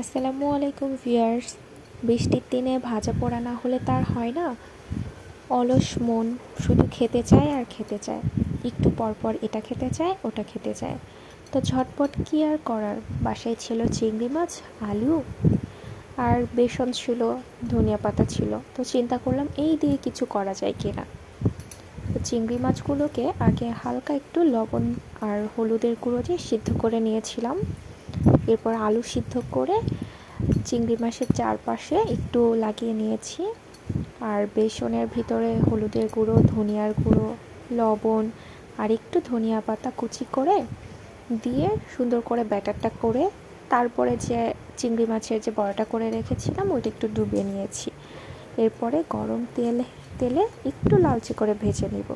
আসসালামু আলাইকুম ভিউয়ার্স। বৃষ্টির দিনে ভাজা পোড়া না হলে তার হয় না। অলস মন শুধু খেতে চায় আর খেতে চায়, একটু পরপর এটা খেতে চায় ওটা খেতে চায়। তো ঝটপট কি আর করার, বাসায় ছিল চিংড়ি মাছ, আলু আর বেসন ছিল, ধনিয়া পাতা ছিল। তো চিন্তা করলাম এই দিয়ে কিছু করা যায় কিনা। তো চিংড়ি মাছগুলোকে আগে হালকা একটু লবণ আর হলুদের গুঁড়ো দিয়ে সিদ্ধ করে নিয়েছিলাম। এরপর আলু সিদ্ধ করে চিংড়ি মাছের চারপাশে একটু লাগিয়ে নিয়েছি। আর বেসনের ভিতরে হলুদের গুঁড়ো, ধনিয়ার গুঁড়ো, লবণ আর একটু ধনিয়া পাতা কুচি করে দিয়ে সুন্দর করে ব্যাটারটা করে তারপরে যে চিংড়ি মাছের যে বড়াটা করে রেখেছিলাম ওইটা একটু ডুবিয়ে নিয়েছি। এরপরে গরম তেলে একটু লালচে করে ভেজে নিব।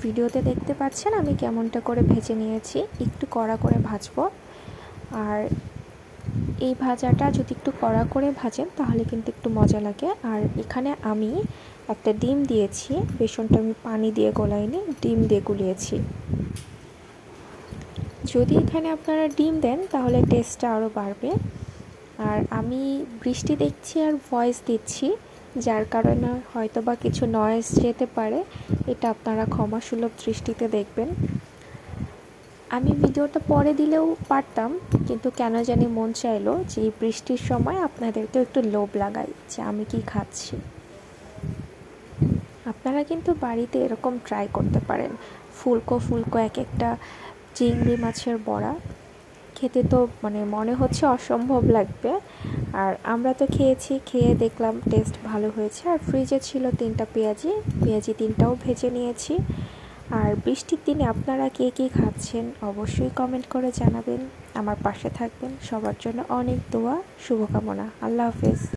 ভিডিওতে দেখতে পাচ্ছেন আমি কেমনটা করে ভেজে নিয়েছি, একটু কড়া করে ভাজবো। আর এই ভাজাটা যদি একটু কড়া করে ভাজেন তাহলে কিন্তু একটু মজা লাগে। আর এখানে আমি একটা ডিম দিয়েছি, বেসনটা আমি পানি দিয়ে গলাইনি, ডিম দিয়ে গুলিয়েছি। যদি এখানে আপনারা ডিম দেন তাহলে টেস্টটা আরও বাড়বে। আর আমি বৃষ্টি দেখছি আর ভয়েস দিচ্ছি, যার কারণে হয়তো বা কিছু নয়েজ যেতে পারে, এটা আপনারা ক্ষমাসুলভ দৃষ্টিতে দেখবেন। আমি ভিডিওটা পরে দিলেও পারতাম, কিন্তু কেন জানি মন চাইলো যে এই বৃষ্টির সময় আপনাদেরকে একটু লোভ লাগাই যে আমি কি খাচ্ছি। আপনারা কিন্তু বাড়িতে এরকম ট্রাই করতে পারেন। ফুলকো ফুলকো এক একটা চিংড়ি মাছের বড়া খেতে তো মনে হচ্ছে অসম্ভব লাগবে। আর আমরা তো খেয়েছি, খেয়ে দেখলাম টেস্ট ভালো হয়েছে। আর ফ্রিজে ছিল 3টা পেঁয়াজি 3টাও ভেজে নিয়েছি। আর বৃষ্টির দিনে আপনারা কে কী খাচ্ছেন অবশ্যই কমেন্ট করে জানাবেন। আমার পাশে থাকবেন। সবার জন্য অনেক দোয়া, শুভকামনা। আল্লাহ হাফেজ।